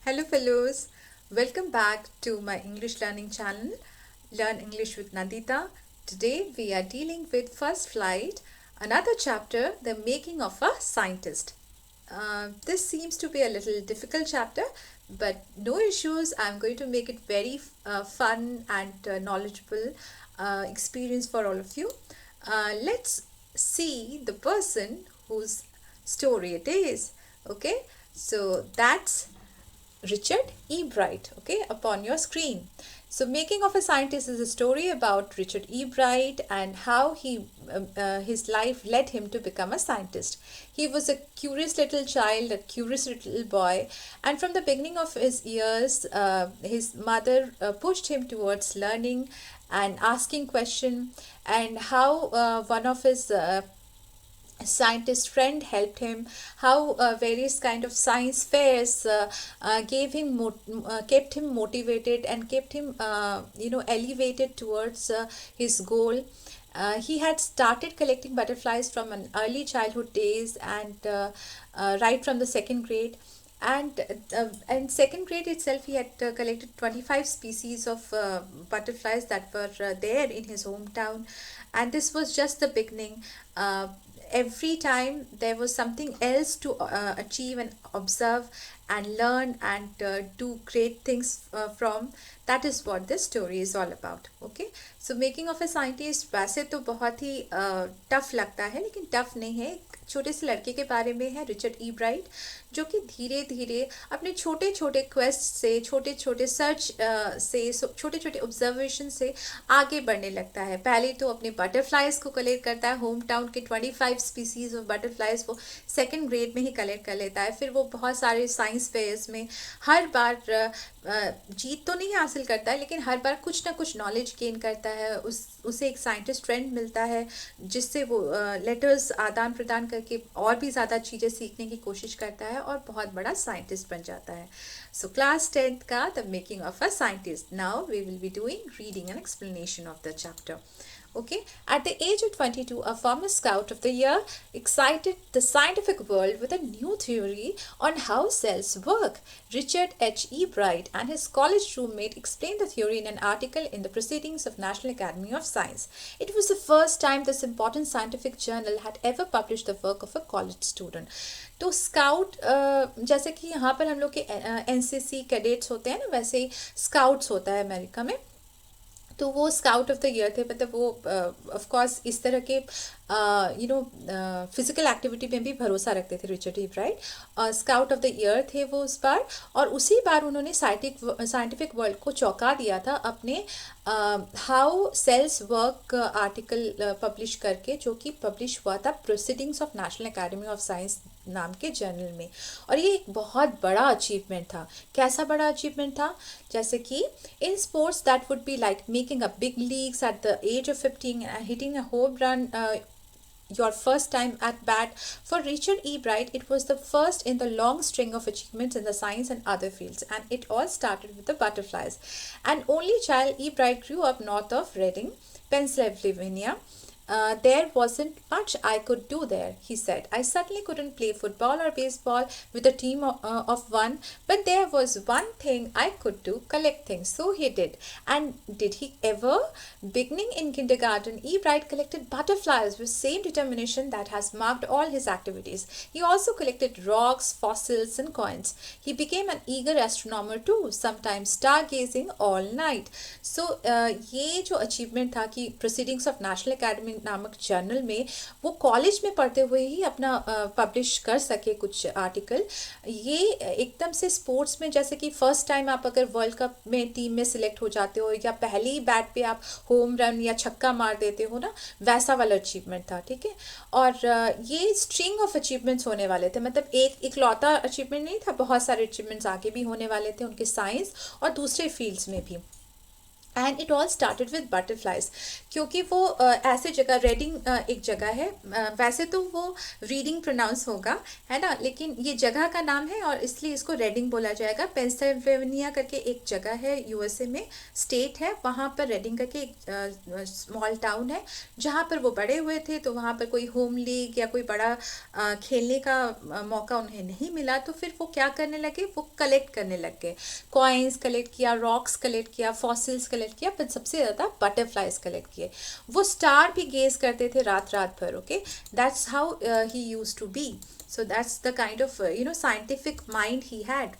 Hello, fellows. Welcome back to my English learning channel, Learn English with Nandita. Today we are dealing with First Flight, another chapter, The Making of a Scientist. This seems to be a little difficult chapter, but no issues. I'm going to make it very fun and knowledgeable experience for all of you. Let's see the person whose story it is. Okay, so that's Richard E. Bright, okay, upon your screen. So, Making of a Scientist is a story about Richard E. Bright and how his life led him to become a scientist. He was a curious little child, a curious little boy, and from the beginning of his years, his mother pushed him towards learning and asking questions, and how one of his scientist friend helped him, how various kind of science fairs kept him motivated and kept him elevated towards his goal. He had started collecting butterflies from an early childhood days and right from the second grade. And in second grade itself, he had collected 25 species of butterflies that were there in his hometown. And this was just the beginning. Every time there was something else to achieve and observe and learn and do great things from. That is what this story is all about. Okay, so making of a scientist वैसे तो बहुत ही tough लगता है, लेकिन tough नहीं है. एक छोटे से लड़के के बारे में है, रिचर्ड ई ब्राइट, जो कि धीरे धीरे अपने छोटे छोटे क्वेस्ट से, छोटे छोटे सर्च से, छोटे छोटे ऑब्जर्वेशन से आगे बढ़ने लगता है. पहले तो अपने बटरफ्लाइज को कलेक्ट करता है, होम टाउन के 25 स्पीसीज ऑफ बटरफ्लाइज वो सेकेंड ग्रेड में ही कलेक्ट कर लेता है. फिर वो बहुत सारे साइंस फेयर्स में हर बार जीत तो नहीं हासिल करता है, लेकिन हर बार कुछ ना कुछ नॉलेज गेन करता है. उसे एक साइंटिस्ट फ्रेंड मिलता है जिससे वो लेटर्स आदान प्रदान करके और भी ज़्यादा चीज़ें सीखने की कोशिश करता है और बहुत बड़ा साइंटिस्ट बन जाता है. सो क्लास 10th का the making of a scientist. Now we will be doing reading and explanation of the chapter. Okay, at the age of 22, a former Scout of the Year excited the scientific world with a new theory on how cells work. Richard H. E. Bright and his college roommate explained the theory in an article in the Proceedings of National Academy of Science. It was the first time this important scientific journal had ever published the work of a college student. तो scout जैसे कि यहाँ पर हम लोग के NCC cadets होते हैं ना, वैसे ही स्काउट्स होता है अमेरिका में. तो वो स्काउट ऑफ द ईयर थे, मतलब वो ऑफ कोर्स इस तरह के फिजिकल एक्टिविटी में भी भरोसा रखते थे Richard E bright. Scout of the year थे वो उस बार, और उसी बार उन्होंने साइंटिफिक वर्ल्ड को चौंका दिया था अपने how cells work article publish करके, जो कि पब्लिश हुआ था proceedings of national academy of science नाम के जर्नल में. और ये एक बहुत बड़ा अचीवमेंट था. कैसा बड़ा अचीवमेंट था? जैसे कि in sports that would be like making a big leagues at the age of 15 and hitting a home run your first time at bat. For Richard E. Bright, it was the first in the long string of achievements in the science and other fields, and it all started with the butterflies. An only child, E. Bright grew up north of Reading, Pennsylvania. There wasn't much I could do there, he said. I certainly couldn't play football or baseball with a team of one, but there was one thing I could do: collect things. So he did. And did he ever? Beginning in kindergarten, E. Bright collected butterflies with same determination that has marked all his activities. He also collected rocks, fossils, and coins. He became an eager astronomer too, sometimes stargazing all night. So ये जो achievement था कि Proceedings of National Academy नामक journal में वो college में पढ़ते हुए ही अपना पब्लिश कर सके कुछ आर्टिकल. ये एकदम से स्पोर्ट्स में, जैसे कि फर्स्ट टाइम आप अगर वर्ल्ड कप में टीम में सिलेक्ट हो जाते हो, या पहले ही बैट पे आप होम रन या छक्का मार देते हो ना, वैसा वाला अचीवमेंट था. ठीक है, और ये स्ट्रिंग ऑफ अचीवमेंट्स होने वाले थे, मतलब एक इकलौता अचीवमेंट नहीं था, बहुत सारे अचीवमेंट्स आगे भी होने वाले थे उनके साइंस और दूसरे फील्ड्स में भी. And it all started with butterflies, क्योंकि वो ऐसे जगह, रेडिंग एक जगह है, वैसे तो वो रीडिंग प्रोनाउंस होगा, है ना, लेकिन ये जगह का नाम है और इसलिए इसको रेडिंग बोला जाएगा। पेंसिल्वेनिया करके एक जगह है यूएसए में, स्टेट है, वहाँ पर रेडिंग करके एक स्मॉल टाउन है जहाँ पर वो बड़े हुए थे। तो वहाँ पर कोई होम लीग या कोई बड़ा खेलने का मौका उन्हें नहीं मिला, तो फिर वो क्या करने लगे, वो कलेक्ट करने लग गए। कॉइन्स कलेक्ट किया, रॉक्स कलेक्ट किया, फॉसिल्स कलेक्ट किया, पर सबसे ज़्यादा बटरफ्लाइज कलेक्ट किए। वो स्टार भी गेज करते थे रात रात भर। Okay, that's how he use to be. So that's the kind of scientific mind he had.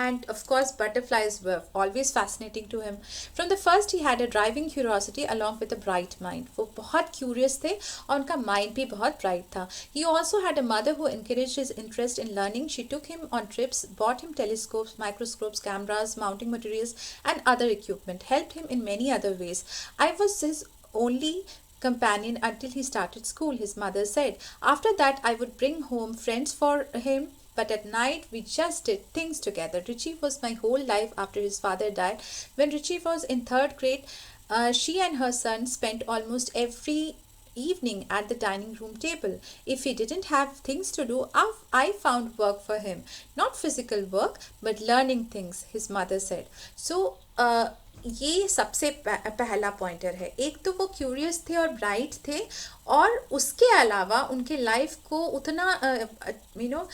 And of course, butterflies were always fascinating to him. From the first, he had a driving curiosity along with a bright mind. वो बहुत curious थे और उनका mind भी बहुत bright था. He also had a mother who encouraged his interest in learning. She took him on trips, bought him telescopes, microscopes, cameras, mounting materials, and other equipment. Helped him in many other ways. I was his only companion until he started school, his mother said. After that, I would bring home friends for him, but at night we just did things together. Richie was my whole life after his father died. When Richie was in third grade, she and her son spent almost every evening at the dining room table. If he didn't have things to do, I found work for him. Not physical work, but learning things, his mother said. So, ये सबसे पहला pointer है। एक तो वो curious थे और bright थे, और उसके अलावा उनके लाइफ को उतना यू नो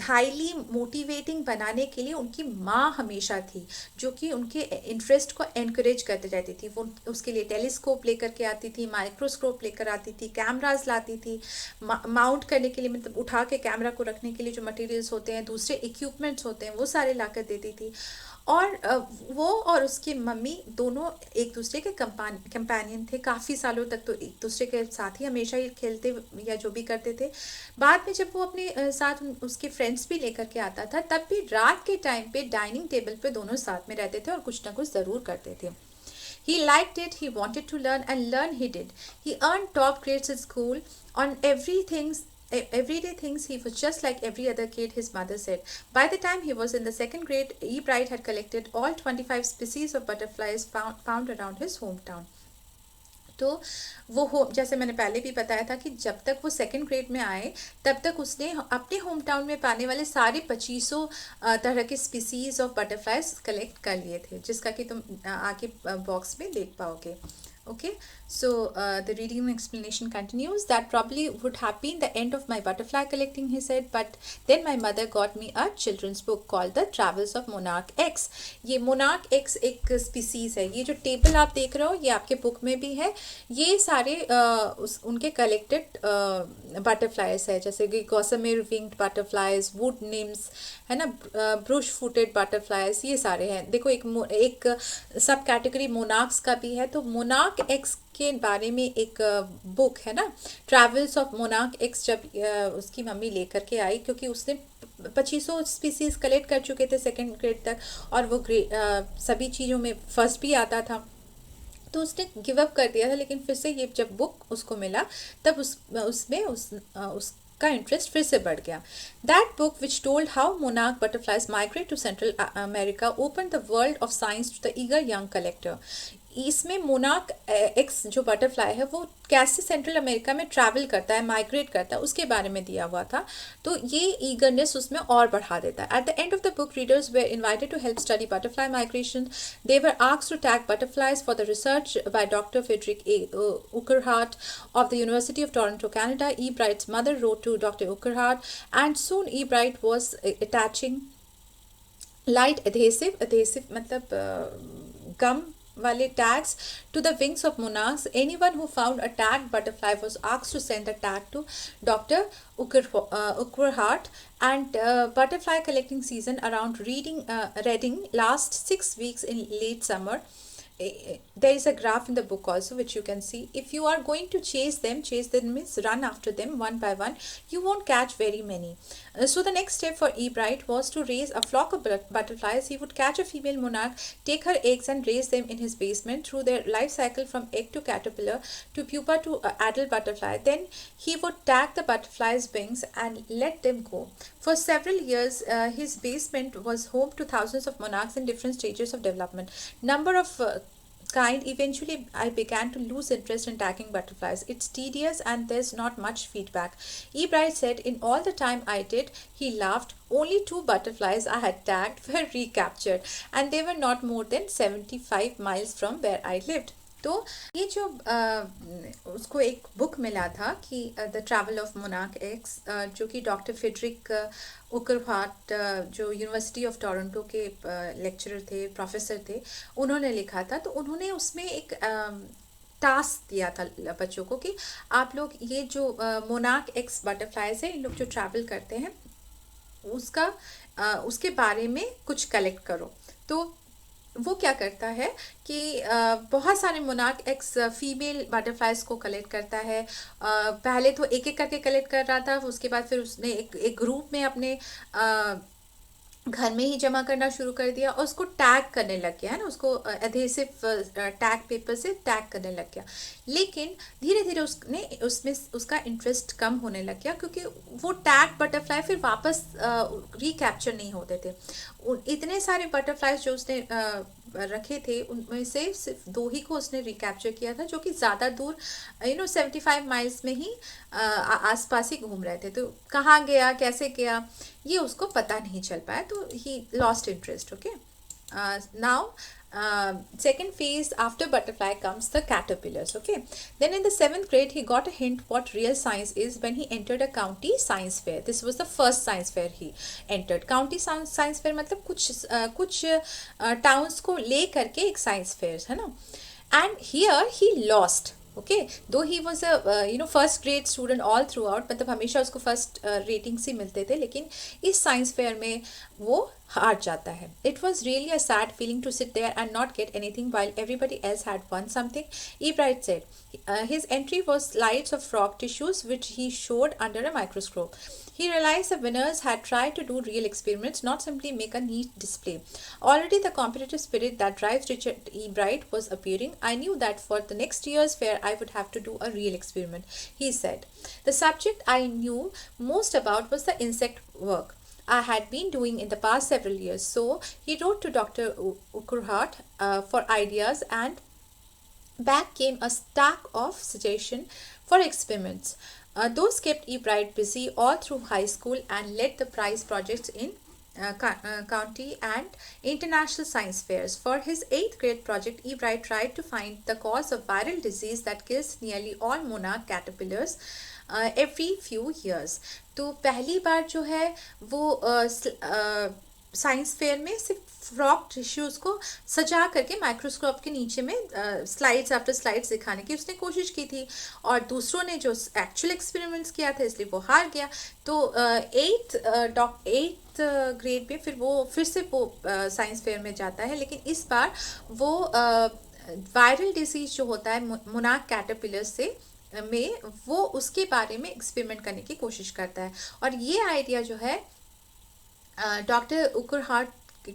हाईली मोटिवेटिंग बनाने के लिए उनकी माँ हमेशा थी, जो कि उनके इंटरेस्ट को एनकरेज करते रहती थी। वो उसके लिए टेलीस्कोप लेकर के आती थी, माइक्रोस्कोप लेकर आती थी, कैमरास लाती थी, माउंट करने के लिए, मतलब उठा के कैमरा को रखने के लिए जो मटेरियल्स होते हैं, दूसरे इक्विपमेंट्स होते हैं, वो सारे ला कर देती थी। और वो और उसकी मम्मी दोनों एक दूसरे के कंपेनियन थे काफ़ी सालों तक। तो एक दूसरे के साथ ही हमेशा ही खेलते या जो भी करते थे। बाद में जब वो अपने साथ उसके फ्रेंड्स भी लेकर के आता था, तब भी रात के टाइम पे डाइनिंग टेबल पे दोनों साथ में रहते थे और कुछ ना कुछ ज़रूर करते थे। He liked it, he wanted to learn, and learn he did. He earned top grades at school on everyday things. He was just like every other kid, his mother said. By the time he was in the second grade, E. Bright had collected all 25 species of butterflies found around his hometown. तो वो जैसे मैंने पहले भी बताया था कि जब तक वो सेकंड ग्रेड में आए, तब तक उसने अपने होम टाउन में पाने वाले सारे 2500 तरह के स्पीसीज ऑफ बटरफ्लाइज कलेक्ट कर लिए थे, जिसका कि तुम आगे बॉक्स में देख पाओगे। Okay, so the reading and explanation continues. That probably would have been the end of my butterfly collecting, he said, but then my mother got me a children's book called The Travels of Monarch X. ये Monarch X एक species है। ये जो table आप देख रहे हो, ये आपके बुक में भी है। ये सारे उनके कलेक्टेड बटरफ्लाइज है, जैसे कि गॉसमेर विंग्ड बटरफ्लाइज, वुड निम्स, है ना, ब्रुश फुटेड बटरफ्लाइज, ये सारे हैं। देखो एक सब कैटेगरी मोनार्क्स का भी है। तो मोनार्क एक्स के बारे में एक बुक है ना, ट्रैवल्स ऑफ मोनार्क एक्स, जब उसकी मम्मी लेकर के आई, क्योंकि उसने 2500 स्पीसीज कलेक्ट कर चुके थे सेकेंड ग्रेड तक, और वो सभी चीज़ों में फर्स्ट भी आता था, तो उसने गिव अप कर दिया था। लेकिन फिर से ये जब बुक उसको मिला, तब उसका इंटरेस्ट फिर से बढ़ गया। That book which told how monarch butterflies migrate to central America open the world of science to the eager young collector. इसमें मोनार्क एक्स जो बटरफ्लाई है वो कैसे सेंट्रल अमेरिका में ट्रैवल करता है, माइग्रेट करता है, उसके बारे में दिया हुआ था। तो ये ईगरनेस उसमें और बढ़ा देता है। At the end of the book, readers were invited to help study butterfly migration. They were asked to tag butterflies for the research by doctor Frederick A. Urquhart of the University of Toronto, Canada. E. Bright's mother wrote to Dr. Urquhart, and soon E. Bright was attaching light adhesive मतलब गम wale tags to the wings of monarchs. Anyone who found a tagged butterfly was asked to send the tag to Dr. Urquhart. And butterfly collecting season around Reading lasts 6 weeks in late summer there is a graph in the book also which you can see. If you are going to chase them means run after them one by one, you won't catch very many. So the next step for Ebright was to raise a flock of butterflies. He would catch a female monarch, take her eggs and raise them in his basement through their life cycle from egg to caterpillar to pupa to adult butterfly. Then he would tag the butterfly's wings and let them go. For several years, his basement was home to thousands of monarchs in different stages of development. Number of kind. Eventually, I began to lose interest in tagging butterflies. It's tedious and there's not much feedback. Ebright said, in all the time I did, he laughed, only 2 butterflies I had tagged were recaptured, and they were not more than 75 miles from where I lived. तो ये जो उसको एक book मिला था कि the travel of monarch एक्स, जो कि डॉक्टर फेडरिक उकरहार्ट, जो यूनिवर्सिटी ऑफ टोरंटो के लेक्चरर थे, प्रोफेसर थे, उन्होंने लिखा था. तो उन्होंने उसमें एक टास्क दिया था बच्चों को कि आप लोग ये जो मोनार्क एक्स बटरफ्लाइज है, इन लोग जो ट्रैवल करते हैं उसका उसके बारे में कुछ कलेक्ट करो. तो वो क्या करता है कि बहुत सारे मोनार्क एक्स फीमेल बटरफ्लाइज को कलेक्ट करता है. पहले तो एक एक करके कलेक्ट कर रहा था, उसके बाद फिर उसने एक ग्रुप में अपने घर में ही जमा करना शुरू कर दिया और उसको टैग करने लग गया है ना, उसको एडहेसिव टैग पेपर से टैग करने लग गया. लेकिन धीरे धीरे उसमें उसका इंटरेस्ट कम होने लग गया, क्योंकि वो टैग बटरफ्लाई फिर वापस रिकैप्चर नहीं होते थे. इतने सारे बटरफ्लाइज जो उसने रखे थे, उनमें से सिर्फ 2 ही को उसने रिकैप्चर किया था, जो कि ज़्यादा दूर 75 माइल्स में ही आसपास ही घूम रहे थे. तो कहाँ गया, कैसे गया, ये उसको पता नहीं चल पाया. तो he lost interest. Okay, now second phase after butterfly comes the caterpillars. Okay, then in the 7th grade he got a hint what real science is when he entered a county science fair. This was the first science fair he entered. County science fair मतलब कुछ towns को ले करके एक science fair है ना. And here he lost. Okay, though he was a first grade student all throughout, मतलब हमेशा उसको फर्स्ट रेटिंग्स ही मिलते थे, लेकिन इस साइंस फेयर में वो हार जाता है. It was really a sad feeling to sit there and not get anything while everybody else had won something. Ebright said his entry was slides of frog tissues which he showed under a microscope. He realized the winners had tried to do real experiments, not simply make a neat display. Already the competitive spirit that drives Richard Ebright was appearing. I knew that for the next year's fair I would have to do a real experiment, he said. The subject I knew most about was the insect work I had been doing in the past several years. So he wrote to Dr. Urquhart for ideas, and back came a stack of suggestions for experiments. Those kept Ebright busy all through high school and led the prize projects in county and international science fairs. For his 8th grade project, Ebright tried to find the cause of viral disease that kills nearly all monarch caterpillars every few years. तो पहली बार जो है वो science fair में सिर्फ frog tissues को सजा करके माइक्रोस्कोप के नीचे में स्लाइड्स आफ्टर स्लाइड्स दिखाने की उसने कोशिश की थी, और दूसरों ने जो एक्चुअल एक्सपेरिमेंट्स किया था इसलिए वो हार गया. तो 8th ग्रेड में फिर से वो साइंस फेयर में जाता है, लेकिन इस बार वो वायरल डिजीज जो होता है मोनार्क कैटरपिलर से में, वो उसके बारे में एक्सपेरिमेंट करने की कोशिश करता है. और ये आइडिया जो है डॉक्टर उकरहार्ट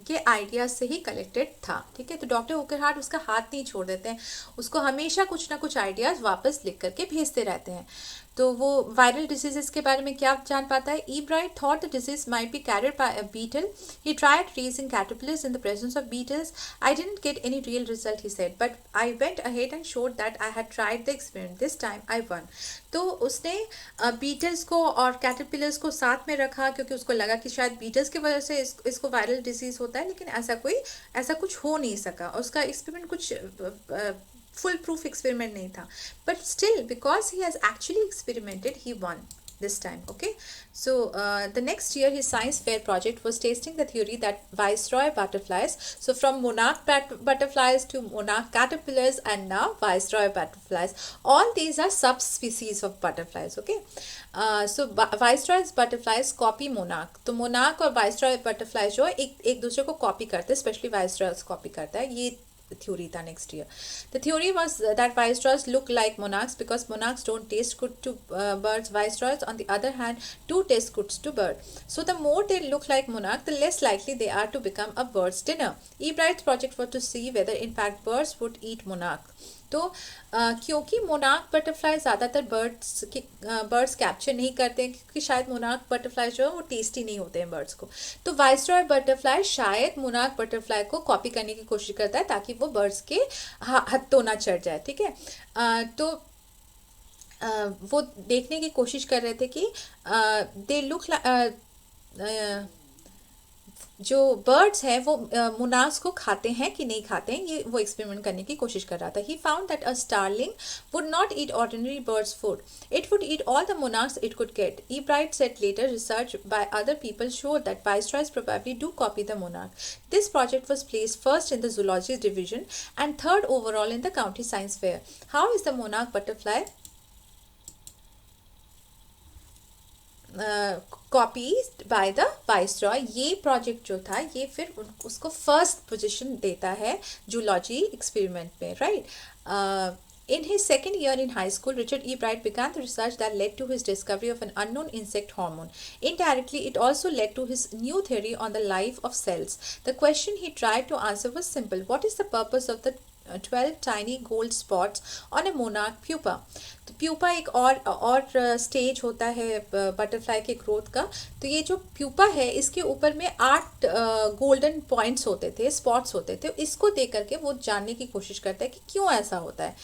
के आइडियाज से ही कलेक्टेड था. ठीक है, तो डॉक्टर उकरहार्ट उसका हाथ नहीं छोड़ देते हैं, उसको हमेशा कुछ ना कुछ आइडियाज वापस लिख करके भेजते रहते हैं. तो वो वायरल डिजीजेस के बारे में क्या जान पाता है. Ebright thought the disease might be carried by a beetle. He tried raising caterpillars in the presence of beetles. I didn't get any real result, he said, but I went ahead and showed that I had tried the experiment. This time I won. तो उसने Beatles को और caterpillars को साथ में रखा, क्योंकि उसको लगा कि शायद बीटल्स की वजह से इसको वायरल डिजीज होता है, लेकिन ऐसा कुछ हो नहीं सका. उसका एक्सपेरिमेंट कुछ full proof experiment नहीं था, but still because he has actually experimented he won this time. Okay, so the next year his science fair project was testing the theory that viceroy butterflies, so from monarch butterflies to monarch caterpillars and now viceroy butterflies, all these are subspecies of butterflies. Okay, so viceroy butterflies copy monarch. तो monarch और viceroy butterflies जो एक दूसरे को copy करते हैं, specially viceroy copy करता है. ये theory था next year. The theory was that viceroys look like monarchs because monarchs don't taste good to birds. Viceroys, on the other hand, do taste good to birds. So the more they look like monarch, the less likely they are to become a bird's dinner. Ebright's project was to see whether in fact birds would eat monarch. तो क्योंकि monarch butterfly ज़्यादातर birds capture नहीं करते हैं क्योंकि शायद monarch butterfly जो है वो टेस्टी नहीं होते हैं बर्ड्स को, तो वाइसरॉय बटरफ्लाई शायद मोनार्क बटरफ्लाई को कॉपी करने की कोशिश करता है ताकि वो बर्ड्स के हत्थों ना चढ़ जाए, ठीक है। तो वो देखने की कोशिश कर रहे थे कि दे लुक जो बर्ड्स हैं वो मोनार्क्स को खाते हैं कि नहीं खाते हैं, ये वो एक्सपेरिमेंट करने की कोशिश कर रहा था। He found that a starling would not eat ordinary birds food, it would eat all the monarchs it could get. Ebright said later research by other people showed that viceroys probably do copy the monarch. This project was placed first in the zoology division and third overall in the county science fair. How is the monarch butterfly copied by the viceroy? ये project जो था ये फिर उसको first position देता है zoology experiment में, right. In his second year in high school, Richard E. Bright began the research that led to his discovery of an unknown insect hormone. Indirectly, it also led to his new theory on the life of cells. The question he tried to answer was simple. What is the purpose of the 12 tiny gold spots on a monarch pupa? तो pupa एक और stage होता है butterfly के growth का। तो ये जो प्यूपा है इसके ऊपर में 8 गोल्डन पॉइंट्स होते थे, स्पॉट्स होते थे। इसको देख करके वो जानने की कोशिश करता है कि क्यों ऐसा होता है।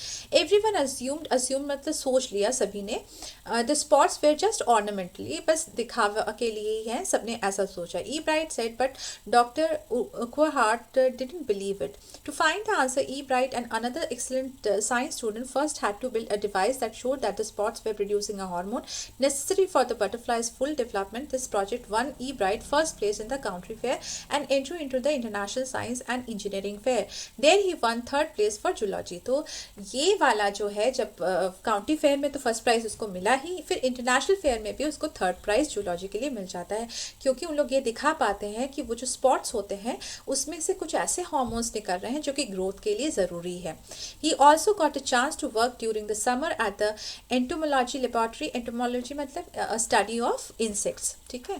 एवरीवन अज्यूम्ड मतलब सोच लिया सभी ने, द स्पॉट्स वेयर जस्ट ऑर्नामेंटली, बस दिखावा के लिए ही हैं, सबने ऐसा सोचा। Ebright said, but Dr. Urquhart didn't believe it. To find the answer, Ebright and another excellent science student first had to build a device that showed that the spots were producing a hormone necessary for the butterfly's full development. This project won Ebright first place in the county fair and entry into the International Science and Engineering Fair. There he won third place for zoology. तो ये वाला जो है जब county fair में तो first prize उसको मिला ही, फिर इंटरनेशनल फेयर में भी उसको थर्ड प्राइज जूलॉजी के लिए मिल जाता है क्योंकि उन लोग ये दिखा पाते हैं कि वो जो स्पॉट्स होते हैं उसमें से कुछ ऐसे हार्मोन्स निकल रहे हैं जो कि ग्रोथ के लिए ज़रूरी है। He also got a chance to work during the summer at the entomology laboratory. Entomology मतलब study of insects, ठीक है,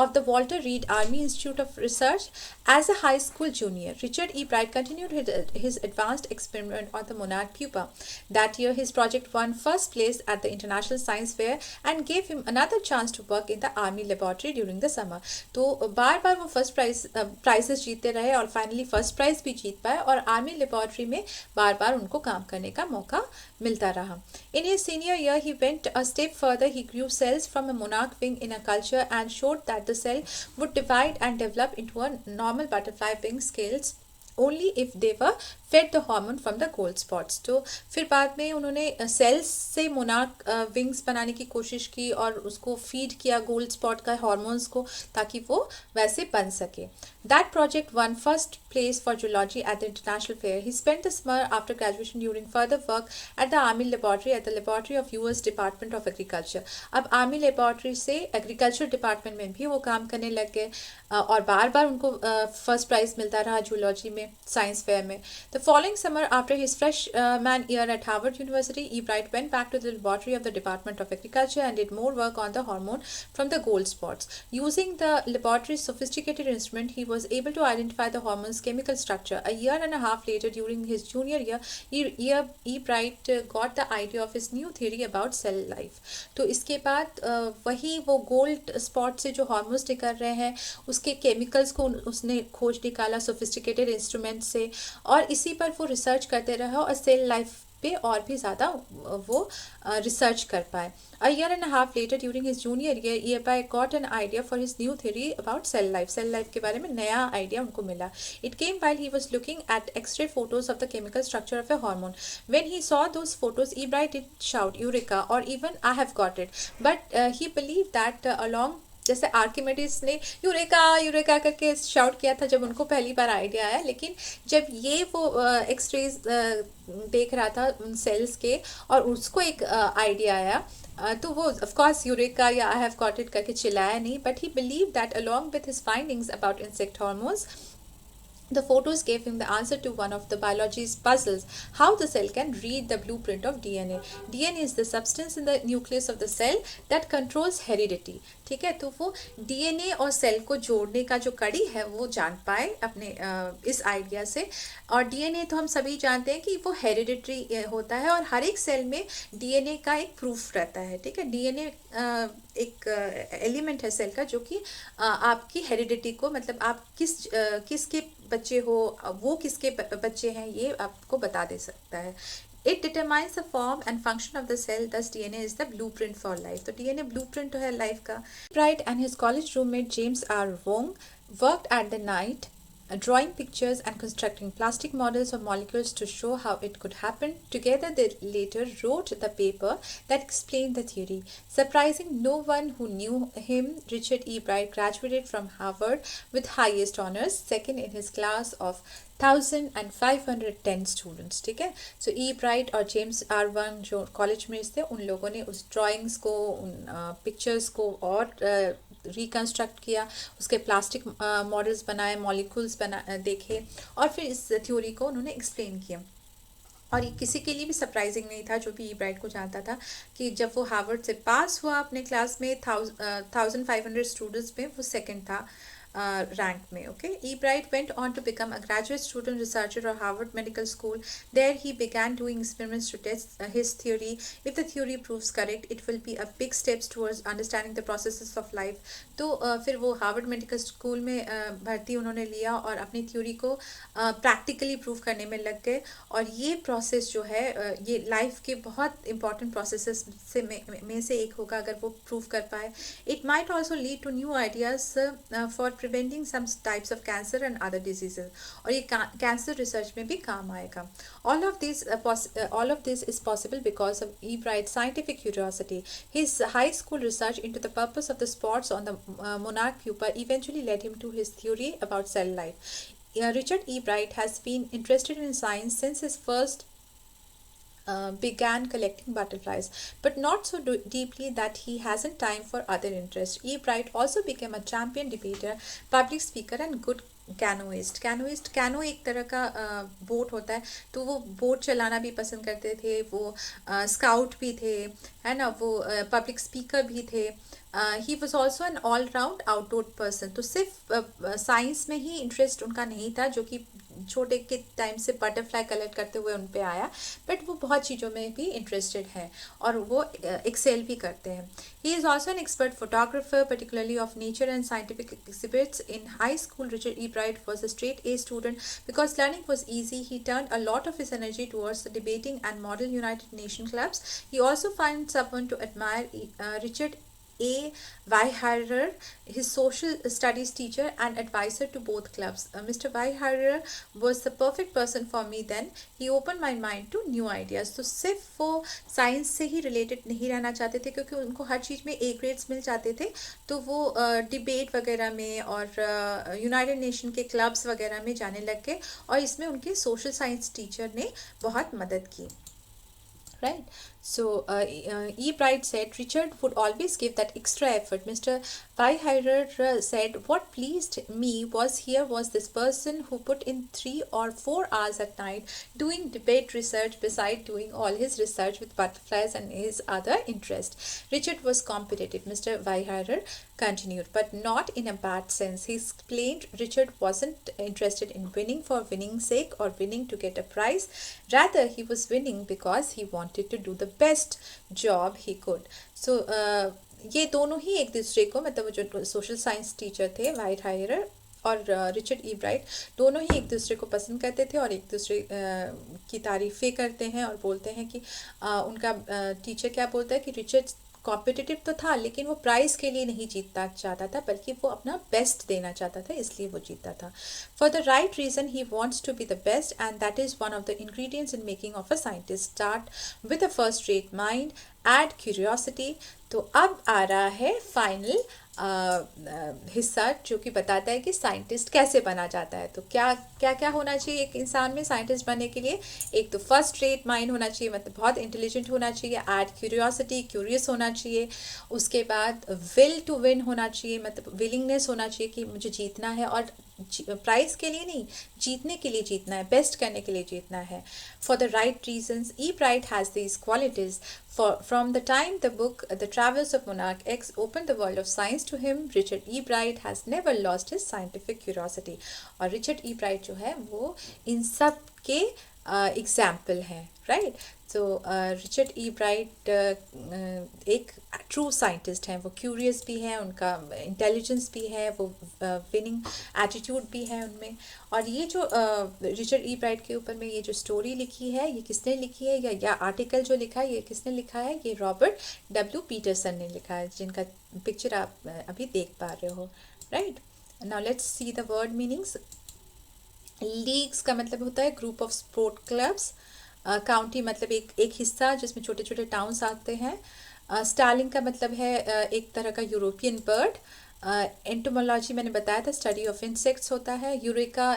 of the Walter Reed Army Institute of Research. As a high school junior, Richard E. Bright continued his advanced experiment on the monarch pupa. That year, his project won first place at the International Science Fair and gave him another chance to work in the Army laboratory during the summer. तो बार बार वो first prices जीतते रहे और finally first prize भी जीत पाए और army laboratory में बार बार उनको काम करने का मौका मिलता रहा। In his senior year, he went a step further. He grew cells from a monarch wing in a culture and showed that the cell would divide and develop into a normal butterfly wing scales only if they were fed the hormone from the gold spots. तो फिर बाद में उन्होंने sales से monarch wings बनाने की कोशिश की और उसको फीड किया गोल्ड स्पॉट का हार्मोन्स को ताकि वो वैसे बन सके। That project won first place for zoology at the international fair. He spent the summer after graduation during further work at the Army Laboratory at the Laboratory of US Department of Agriculture. अब army laboratory से agriculture department में भी वो काम करने लग गए और बार बार उनको फर्स्ट प्राइज मिलता रहा जूलॉजी में, साइंस फेयर में। The following summer, after his freshman year at Harvard University, Ebright went back to the laboratory of the Department of Agriculture and did more work on the hormone from the gold spots. Using the laboratory's sophisticated instrument, he was able to identify the hormone's chemical structure. A year and a half later, during his junior year, Ebright got the idea of his new theory about cell life. तो इसके बाद वही वो gold spot से जो hormones निकल रहे हैं उसके केमिकल्स को उसने खोज निकाला सोफिस्टिकेटेड इंस्ट्रूमेंट से और इसी पर वो रिसर्च करते रहे और सेल लाइफ पे और भी ज़्यादा वो रिसर्च कर पाए। A year and a half later, during his junior year, Ebright got an idea for his new theory about cell life. Cell life के बारे में नया आइडिया उनको मिला। It came while he was looking at X-ray photos of the chemical structure of a hormone. When he saw those photos, Ebright didn't shout "Eureka" or even "I have got it," but he believed that along जैसे Archimedes ने eureka eureka करके shout किया था जब उनको पहली बार idea आया, लेकिन जब ये वो एक्सरेज देख रहा था उन सेल्स के और उसको एक आइडिया आया तो वो ऑफ कोर्स यूरेका या आई हैव गॉट इट करके चिल्लाया नहीं, but he believe that along with his findings about insect hormones The photos gave him the answer to one of the biology's puzzles, how the cell can read the blueprint of DNA. DNA is the substance in the nucleus of the cell that controls heredity. ठीक है, तो वो DNA और cell को जोड़ने का जो कड़ी है वो जान पाए अपने इस आइडिया से। और डीएनए तो हम सभी जानते हैं कि वो हेरिडिटरी होता है और हर एक सेल में डीएनए का एक प्रूफ रहता है। ठीक है, डीएनए एक एलिमेंट है सेल का जो कि आपकी हेरिडिटी को, मतलब आप किसके बच्चे हो, वो किसके बच्चे हैं, ये आपको बता दे सकता है। It determines the form and function of the cell. Thus, DNA is the blueprint for life. तो DNA blueprint है life का। Bright and his college roommate James R. Wong worked at the night, drawing pictures and constructing plastic models of molecules to show how it could happen. Together, they later wrote the paper that explained the theory. Surprising no one who knew him, Richard E. Bright graduated from Harvard with highest honors, second in his class of 1510 students. ठीक है, सो ई bright और James are one जो college में थे, उन लोगों ने उस ड्राइंग्स को, उन पिक्चर्स को और रिकन्स्ट्रक्ट किया, उसके प्लास्टिक मॉडल्स बनाए, मॉलिक्यूल्स देखे और फिर इस थ्योरी को उन्होंने एक्सप्लेन किया। और ये किसी के लिए भी सरप्राइजिंग नहीं था जो भी ई ब्राइट को जानता था कि जब वो हार्वर्ड से पास हुआ अपने क्लास में 1500 स्टूडेंट्स में वो सेकंड था rank में। Okay, E. Bright went on to become a graduate student researcher at Harvard Medical School. There he began doing experiments to test his theory. If the theory proves correct, it will be a big steps towards understanding the processes of life. तो फिर वो Harvard medical school में भर्ती उन्होंने लिया और अपनी theory को प्रैक्टिकली प्रूव करने में लग गए। और ये प्रोसेस जो है ये लाइफ के बहुत इंपॉर्टेंट प्रोसेसेस में से एक होगा अगर वो प्रूव कर पाए। It might also lead to new ideas for preventing some types of cancer and other diseases, और ये कैंसर रिसर्च में भी काम आएगा। All of this is possible because of E. Bright's scientific curiosity. His high school research into the purpose of the spots on the monarch pupa eventually led him to his theory about cell life. Richard E. Bright has been interested in science since his first began collecting butterflies, but not so deeply that he hasn't time for other interests. E. Bright also became a champion debater, public speaker, and good canoeist. Canoe एक तरह का boat होता है, तो वो boat चलाना भी पसंद करते थे, वो स्काउट भी थे, है ना, वो पब्लिक स्पीकर भी थे। He was also an all round outdoor person. तो सिर्फ साइंस में ही इंटरेस्ट उनका नहीं था, जो कि छोटे के टाइम से बटरफ्लाई कलेक्ट करते हुए उन पे आया, बट वो बहुत चीज़ों में भी इंटरेस्टेड हैं और वो एक्सेल भी करते हैं। He is also an expert photographer, particularly of nature and scientific exhibits. In high school, Richard E. Bright was a straight A student. Because learning was easy, he turned a lot of his energy towards the debating and Model United Nations clubs. He also finds someone to admire, Richard A. Weiharer, his social studies teacher and advisor to both clubs. Mr. Weiharer was the perfect person for me then. He opened my mind to new ideas. तो सिर्फ वो science से ही related नहीं रहना चाहते थे, क्योंकि उनको हर चीज़ में ए ग्रेड्स मिल जाते थे, तो वो डिबेट वगैरह में और यूनाइटेड नेशन के क्लब्स वगैरह में जाने लग गए, और इसमें उनके सोशल साइंस टीचर ने बहुत मदद की। Right. So E. Bright said Richard would always give that extra effort. Mr. Weiharer said, what pleased me was this person who put in 3 or 4 hours at night doing debate research beside doing all his research with butterflies and his other interests. Richard was competitive, Mr. Weiharer continued, but not in a bad sense. He explained Richard wasn't interested in winning for winning's sake or winning to get a prize. Rather, he was winning because he wanted to do the best job he could. So, ये दोनों ही एक दूसरे को, मतलब जो social science teacher थे white हायरर और Richard ई bright, दोनों ही एक दूसरे को पसंद करते थे और एक दूसरे की तारीफ़ें करते हैं और बोलते हैं कि उनका टीचर क्या बोलता है कि रिचर्ड कॉम्पिटिटिव तो था, लेकिन वो प्राइज़ के लिए नहीं जीतना चाहता था, बल्कि वो अपना बेस्ट देना चाहता था, इसलिए वो जीता था। For the right reason he wants to be the best, and that is one of the ingredients in making of a scientist. Start with a first rate mind, add curiosity. तो अब आ रहा है फाइनल हिस्सा जो कि बताता है कि साइंटिस्ट कैसे बना जाता है। तो क्या क्या क्या होना चाहिए एक इंसान में साइंटिस्ट बनने के लिए? एक तो फर्स्ट रेट माइंड होना चाहिए, मतलब बहुत इंटेलिजेंट होना चाहिए, ऐड क्यूरियोसिटी, क्यूरियस होना चाहिए। उसके बाद विल टू विन होना चाहिए, मतलब विलिंगनेस होना चाहिए कि मुझे जीतना है, और प्राइज के लिए नहीं, जीतने के लिए जीतना है, बेस्ट करने के लिए जीतना है. For the right reasons E bright has these qualities. From the time the book The Travels of Monarch X opened the world of science to him, Richard E. Bright has never lost his scientific curiosity. और Richard ई bright जो है वो इन सब के example हैं, right. तो Richard ई bright एक true scientist हैं. वो क्यूरियस भी हैं, उनका इंटेलिजेंस भी है, वो विनिंग एटीट्यूड भी है उनमें. और ये जो रिचर्ड ई ब्राइट के ऊपर में ये जो स्टोरी लिखी है, ये किसने लिखी है, या आर्टिकल जो लिखा है, ये किसने लिखा है, ये रॉबर्ट डब्ल्यू पीटरसन ने लिखा है, जिनका पिक्चर आप अभी देख पा रहे हो, right. Now let's see the word meanings. Leagues का मतलब होता है group of sport clubs. County मतलब एक हिस्सा जिसमें छोटे छोटे टाउन्स आते हैं. स्टार्लिंग का मतलब है एक तरह का यूरोपियन बर्ड. एंटोमोलॉजी मैंने बताया था, स्टडी ऑफ इंसेक्ट्स होता है. यूरेका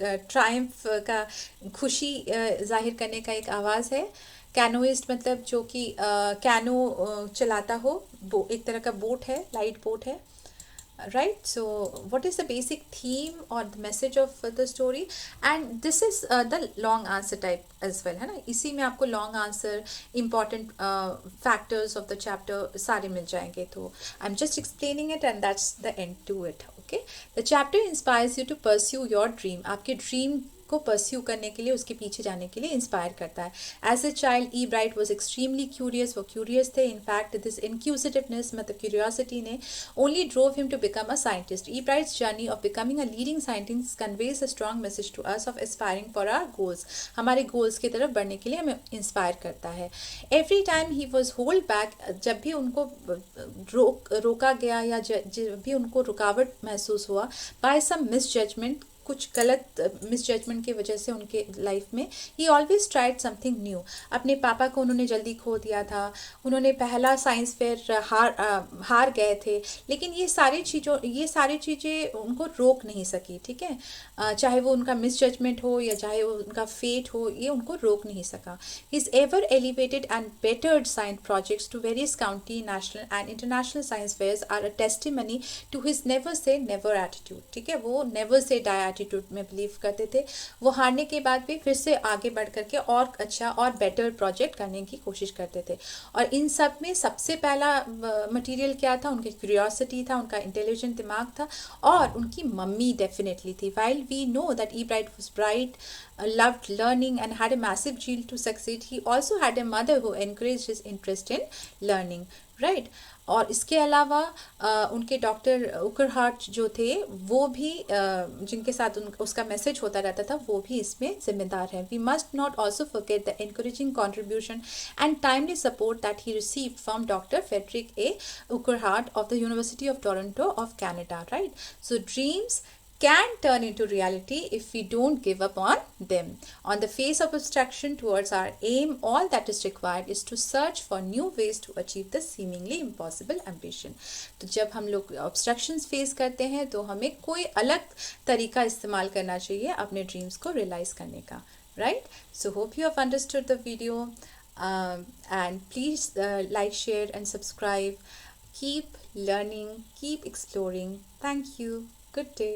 ट्रायम्फ का खुशी जाहिर करने का एक आवाज़ है. कैनोइस्ट मतलब जो कि कैनो चलाता हो, एक तरह का बोट है, लाइट बोट है, right. So what is the basic theme or the message of the story? And this is the long answer type as well, है ना. इसी में आपको long answer, important factors of the chapter सारे मिल जाएंगे. तो I'm just explaining it and that's the end to it. Okay, the chapter inspires you to pursue your dream. आपके dream को परस्यू करने के लिए, उसके पीछे जाने के लिए इंस्पायर करता है. As a child Ebright was extremely curious. वो क्यूरियस थे. इनफैक्ट दिस इंक्यूजिटिवनेस मतलब क्यूरियोसिटी ने only drove him to become a scientist. Ebright's journey of becoming a leading scientist conveys a strong message to us of aspiring for our goals. हमारे goals की तरफ बढ़ने के लिए हमें inspire करता है. Every time he was hold back, जब भी उनको रोका गया या जब भी उनको रुकावट महसूस हुआ, बाय सम मिस जजमेंट, कुछ गलत मिस जजमेंट की वजह से उनके लाइफ में, ही ऑलवेज ट्राइड समथिंग न्यू. अपने पापा को उन्होंने जल्दी खो दिया था. उन्होंने पहला साइंस फेयर हार गए थे. लेकिन ये सारी चीज़ें उनको रोक नहीं सकी, ठीक है. चाहे वो उनका मिस जजमेंट हो या चाहे वो उनका फेट हो, ये उनको रोक नहीं सका. His ever elevated and battered science projects to various county, national and international science fairs are a testimony to his never say never attitude. ठीक है, वो नेवर से डाई एटीट्यूड में बिलीव करते थे. वो हारने के बाद भी फिर से आगे बढ़ करके और अच्छा और बेटर प्रोजेक्ट करने की कोशिश करते थे. और इन सब में सबसे पहला मटेरियल क्या था? उनकी क्यूरियोसिटी था, उनका इंटेलिजेंट दिमाग था, और उनकी मम्मी डेफिनेटली थी. While we know that Ebright was bright, loved learning and had a massive zeal to succeed, he also had a mother who encouraged his interest in learning, right. और इसके अलावा उनके doctor उकरहार्ट जो थे, वो भी जिनके साथ उसका मैसेज होता रहता था, वो भी इसमें जिम्मेदार है. We must not also forget the encouraging contribution and timely support that he received from doctor Frederick A Urquhart of the university of Toronto of Canada, right. So dreams can turn into reality if we don't give up on them. On the face of obstruction towards our aim, all that is required is to search for new ways to achieve the seemingly impossible ambition. तो जब हम लोग obstructions face करते हैं तो हमें कोई अलग तरीका इस्तेमाल करना चाहिए अपने ड्रीम्स को रियलाइज करने का, right? So hope you have understood the video, and please like, share and subscribe. Keep learning, keep exploring. Thank you. Good day.